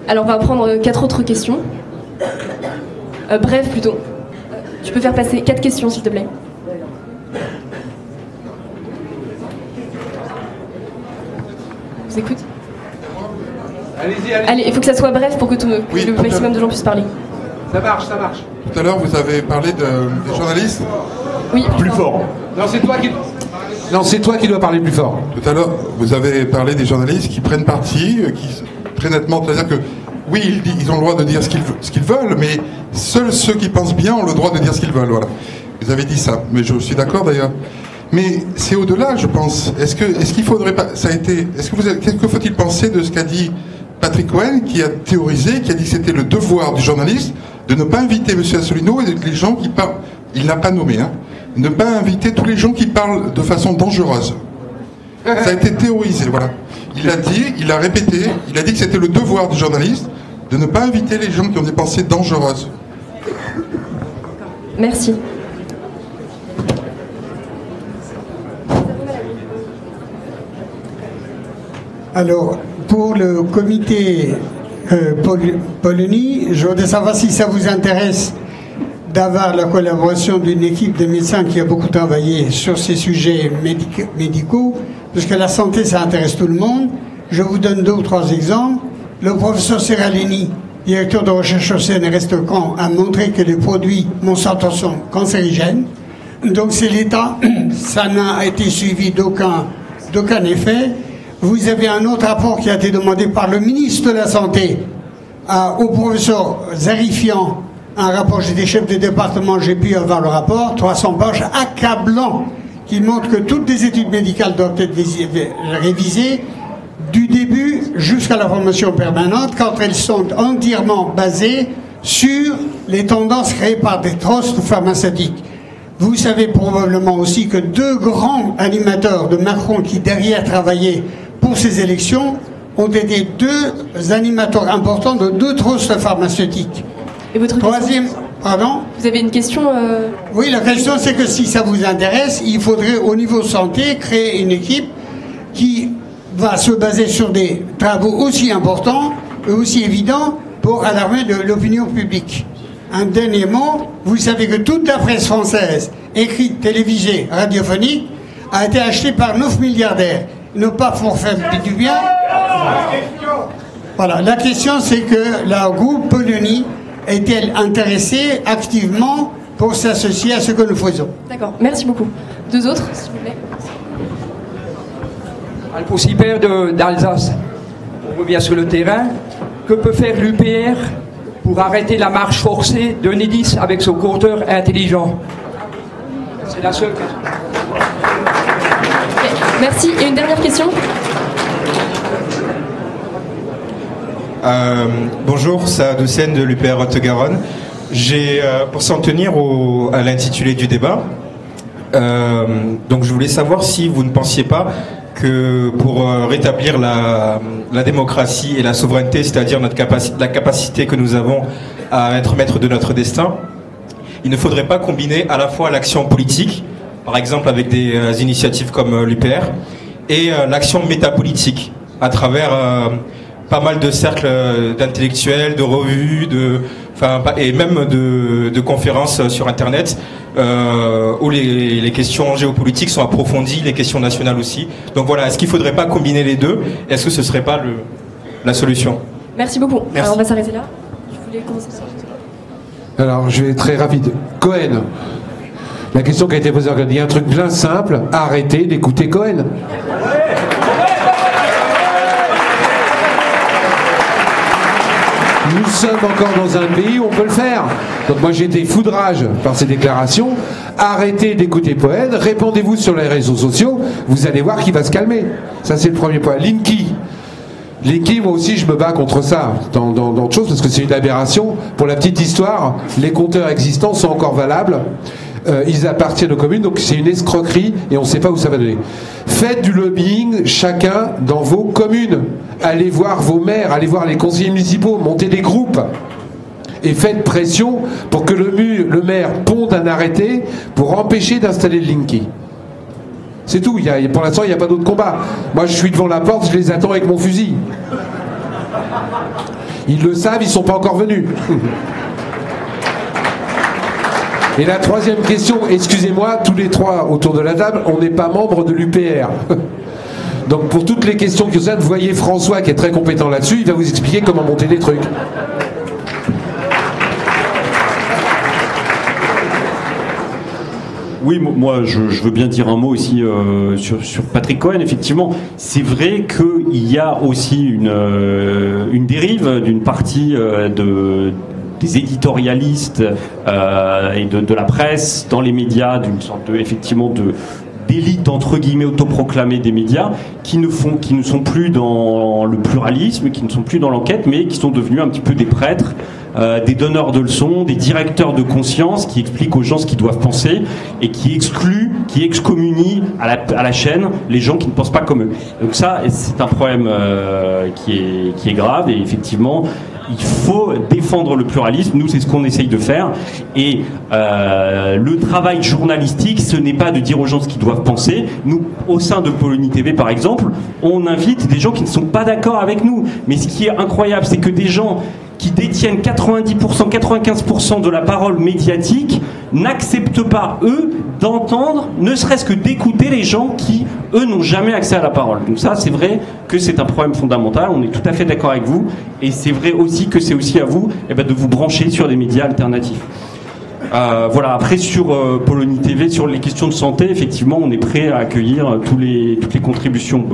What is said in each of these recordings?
Alors on va prendre 4 autres questions. Bref, plutôt. Tu peux faire passer 4 questions, s'il te plaît. Je vous écoute. Allez-y. Allez, il faut que ça soit bref pour que le maximum de gens puissent parler. Ça marche. Tout à l'heure, vous avez parlé des journalistes. Oui. Plus fort. Non, c'est toi qui dois parler plus fort. Tout à l'heure, vous avez parlé des journalistes qui prennent parti, qui très nettement, c'est-à-dire que oui, ils ont le droit de dire ce qu'ils veulent, mais seuls ceux qui pensent bien ont le droit de dire ce qu'ils veulent. Voilà. Vous avez dit ça, mais je suis d'accord d'ailleurs. Mais c'est au-delà, je pense. Est-ce qu'il faudrait pas, qu'est-ce que faut-il penser de ce qu'a dit Patrick Cohen, qui a théorisé, qui a dit que c'était le devoir du journaliste de ne pas inviter M. Asselineau et les gens qui parlent, il n'a pas nommé, hein, ne pas inviter tous les gens qui parlent de façon dangereuse. Ça a été théorisé, voilà. Il a dit, il a répété, il a dit que c'était le devoir du journaliste de ne pas inviter les gens qui ont des pensées dangereuses. Merci. Alors, pour le comité Polony, je voudrais savoir si ça vous intéresse d'avoir la collaboration d'une équipe de médecins qui a beaucoup travaillé sur ces sujets médicaux, parce que la santé, ça intéresse tout le monde. Je vous donne 2 ou 3 exemples. Le professeur Serralini, directeur de recherche au CNRS Caen, a montré que les produits Monsanto sont cancérigènes. Donc c'est l'État, ça n'a été suivi d'aucun effet. Vous avez un autre rapport qui a été demandé par le ministre de la Santé au professeur Zarifian, un rapport, j'étais chef de département, j'ai pu avoir le rapport, 300 pages, accablant, qui montre que toutes les études médicales doivent être révisées du début jusqu'à la formation permanente, quand elles sont entièrement basées sur les tendances créées par des trusts pharmaceutiques. Vous savez probablement aussi que 2 grands animateurs de Macron qui derrière travaillaient pour ces élections ont été 2 animateurs importants de 2 trusts pharmaceutiques. Et votre troisième, pardon ? Vous avez une question Oui, la question c'est que si ça vous intéresse, il faudrait au niveau santé créer une équipe qui va se baser sur des travaux aussi importants et aussi évidents pour alarmer l'opinion publique. Un dernier mot, vous savez que toute la presse française, écrite, télévisée, radiophonique, a été achetée par 9 milliardaires. Ne pas pour faire du bien. Voilà, la question c'est que la groupe Polony est-elle intéressée activement pour s'associer à ce que nous faisons? D'accord, merci beaucoup. 2 autres, s'il vous plaît. Alphonse Hyper d'Alsace. On revient sur le terrain. Que peut faire l'UPR pour arrêter la marche forcée d'Enedis avec son compteur intelligent? C'est la seule question. Merci. Et une dernière question? Bonjour, Saad Houssen de l'UPR Haute-Garonne. Pour s'en tenir à l'intitulé du débat, donc je voulais savoir si vous ne pensiez pas que pour rétablir la démocratie et la souveraineté, c'est-à-dire la capacité que nous avons à être maître de notre destin, il ne faudrait pas combiner à la fois l'action politique, par exemple avec des initiatives comme l'UPR, et l'action métapolitique, à travers pas mal de cercles d'intellectuels, de revues, et même de conférences sur Internet, où les questions géopolitiques sont approfondies, les questions nationales aussi. Donc voilà, est-ce qu'il ne faudrait pas combiner les deux? Est-ce que ce ne serait pas la solution? Merci beaucoup. Merci. Alors on va s'arrêter là. Je voulais commencer ça. Alors, je vais être très rapide. Cohen. La question qui a été posée, il y a un truc bien simple, arrêtez d'écouter Cohen. Nous sommes encore dans un pays où on peut le faire. Donc moi j'ai été foudrage par ces déclarations. Arrêtez d'écouter Cohen, répandez-vous sur les réseaux sociaux, vous allez voir qu'il va se calmer. Ça c'est le premier point. Linky, moi aussi je me bats contre ça dans d'autres choses parce que c'est une aberration. Pour la petite histoire, les compteurs existants sont encore valables. Ils appartiennent aux communes, donc c'est une escroquerie et on ne sait pas où ça va donner. Faites du lobbying chacun dans vos communes. Allez voir vos maires, allez voir les conseillers municipaux, montez des groupes et faites pression pour que le maire ponde un arrêté pour empêcher d'installer le Linky. C'est tout. Pour l'instant, il n'y a pas d'autre combat. Moi, je suis devant la porte, je les attends avec mon fusil. Ils le savent, ils sont pas encore venus. Et la troisième question, excusez-moi, tous les trois autour de la table, on n'est pas membre de l'UPR. Donc pour toutes les questions que vous avez, voyez François qui est très compétent là-dessus, il va vous expliquer comment monter des trucs. Oui, moi je veux bien dire un mot aussi sur Patrick Cohen. Effectivement, c'est vrai qu'il y a aussi une dérive d'une partie des éditorialistes et de la presse dans les médias, d'une sorte d'élite entre guillemets autoproclamée des médias qui ne sont plus dans le pluralisme, qui ne sont plus dans l'enquête, mais qui sont devenus un petit peu des prêtres, des donneurs de leçons, des directeurs de conscience qui expliquent aux gens ce qu'ils doivent penser et qui excommunient à la chaîne les gens qui ne pensent pas comme eux. Donc ça, c'est un problème qui est grave, et effectivement il faut défendre le pluralisme. Nous, c'est ce qu'on essaye de faire. Et le travail journalistique, ce n'est pas de dire aux gens ce qu'ils doivent penser. Nous, au sein de Polony TV, par exemple, on invite des gens qui ne sont pas d'accord avec nous. Mais ce qui est incroyable, c'est que des gens qui détiennent 90%, 95% de la parole médiatique n'acceptent pas, eux, d'entendre, ne serait-ce que d'écouter les gens qui, eux, n'ont jamais accès à la parole. Donc ça, c'est vrai que c'est un problème fondamental, on est tout à fait d'accord avec vous, et c'est vrai aussi que c'est aussi à vous de vous brancher sur des médias alternatifs. Voilà, après sur Polony TV, sur les questions de santé, effectivement, on est prêt à accueillir toutes les contributions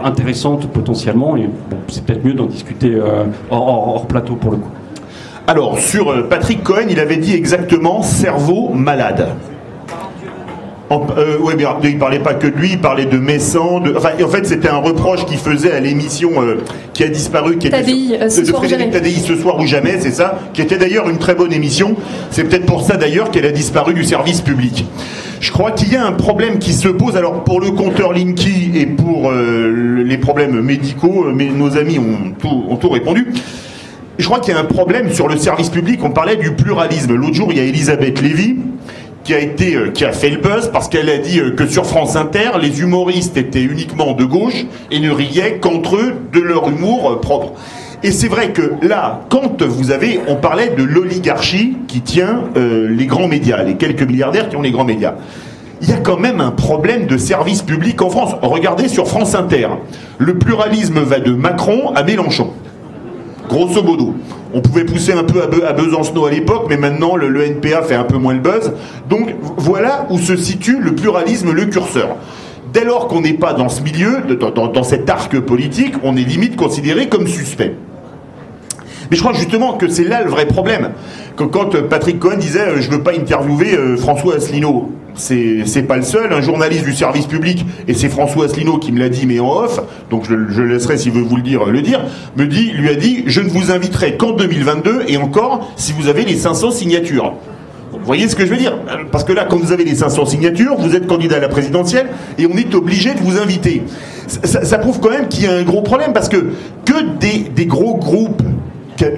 intéressantes potentiellement, et bon, c'est peut-être mieux d'en discuter hors plateau pour le coup. Alors, sur Patrick Cohen, il avait dit exactement « cerveau malade ». Oui, mais il parlait pas que de lui, il parlait de Messan. En fait, c'était un reproche qu'il faisait à l'émission qui a disparu, qui était de Frédéric Tadei, Ce soir ou jamais, c'est ça, qui était d'ailleurs une très bonne émission. C'est peut-être pour ça d'ailleurs qu'elle a disparu du service public. Je crois qu'il y a un problème qui se pose. Alors pour le compteur Linky et pour les problèmes médicaux, mais nos amis ont tout répondu. Je crois qu'il y a un problème sur le service public. On parlait du pluralisme. L'autre jour, il y a Elisabeth Lévy qui a fait le buzz parce qu'elle a dit que sur France Inter, les humoristes étaient uniquement de gauche et ne riaient qu'entre eux de leur humour propre. Et c'est vrai que là, on parlait de l'oligarchie qui tient les grands médias, les quelques milliardaires qui ont les grands médias. Il y a quand même un problème de service public en France. Regardez sur France Inter. Le pluralisme va de Macron à Mélenchon. Grosso modo. On pouvait pousser un peu à Besancenot à l'époque, mais maintenant le NPA fait un peu moins le buzz. Donc voilà où se situe le pluralisme, le curseur. Dès lors qu'on n'est pas dans ce milieu, dans cet arc politique, on est limite considéré comme suspect. Mais je crois justement que c'est là le vrai problème. Quand Patrick Cohen disait « je ne veux pas interviewer François Asselineau », c'est pas le seul, un journaliste du service public, et c'est François Asselineau qui me l'a dit, mais en off, donc je laisserai, s'il veut vous le dire, lui a dit « je ne vous inviterai qu'en 2022, et encore, si vous avez les 500 signatures ». Vous voyez ce que je veux dire? Parce que là, quand vous avez les 500 signatures, vous êtes candidat à la présidentielle, et on est obligé de vous inviter. Ça prouve quand même qu'il y a un gros problème, parce que des gros groupes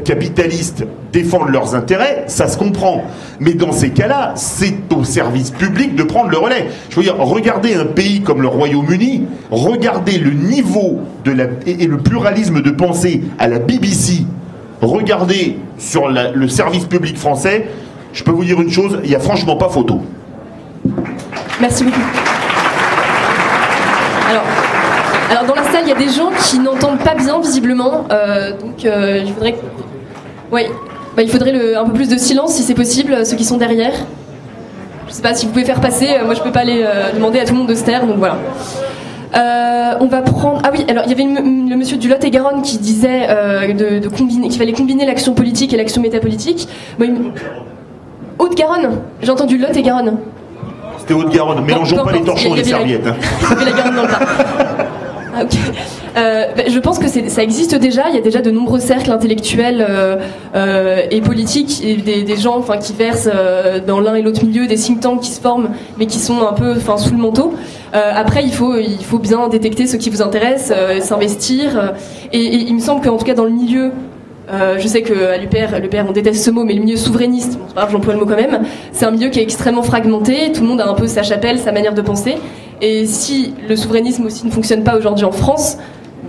capitalistes défendent leurs intérêts, ça se comprend. Mais dans ces cas-là, c'est au service public de prendre le relais. Je veux dire, regardez un pays comme le Royaume-Uni, regardez le niveau et le pluralisme de pensée à la BBC, regardez sur le service public français, je peux vous dire une chose, il n'y a franchement pas photo. Merci beaucoup. Alors dans la salle, il y a des gens qui n'entendent pas bien visiblement, donc je voudrais... Oui, il faudrait un peu plus de silence si c'est possible, ceux qui sont derrière. Je sais pas si vous pouvez faire passer, moi je peux pas aller demander à tout le monde de se taire, donc voilà. On va prendre... Ah oui, alors il y avait le monsieur du Lot-et-Garonne qui disait qu'il fallait combiner l'action politique et l'action métapolitique. Haute-Garonne, j'ai entendu Lot-et-Garonne. C'était Haute-Garonne, mélangeons pas les torchons et les serviettes. Il y avait la Garonne dans le tas. Ah, okay. Je pense que ça existe déjà. Il y a déjà de nombreux cercles intellectuels et politiques, et des gens qui versent dans l'un et l'autre milieu, des think tanks qui se forment, mais qui sont un peu sous le manteau. Après, il faut bien détecter ce qui vous intéresse, s'investir. Et il me semble qu'en tout cas dans le milieu, je sais qu'à l'UPR on déteste ce mot, mais le milieu souverainiste, bon, c'est pas grave, j'emploie le mot quand même, c'est un milieu qui est extrêmement fragmenté, tout le monde a un peu sa chapelle, sa manière de penser, et si le souverainisme aussi ne fonctionne pas aujourd'hui en France,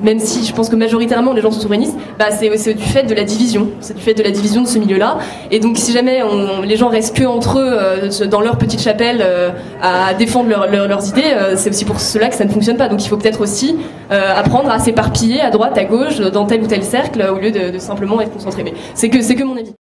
même si je pense que majoritairement les gens sont souverainistes, c'est du fait de la division. C'est du fait de la division de ce milieu-là. Et donc si jamais les gens restent que entre eux, dans leur petite chapelle, à défendre leurs idées, c'est aussi pour cela que ça ne fonctionne pas. Donc il faut peut-être aussi apprendre à s'éparpiller à droite, à gauche, dans tel ou tel cercle, au lieu de simplement être concentré. Mais c'est que mon avis.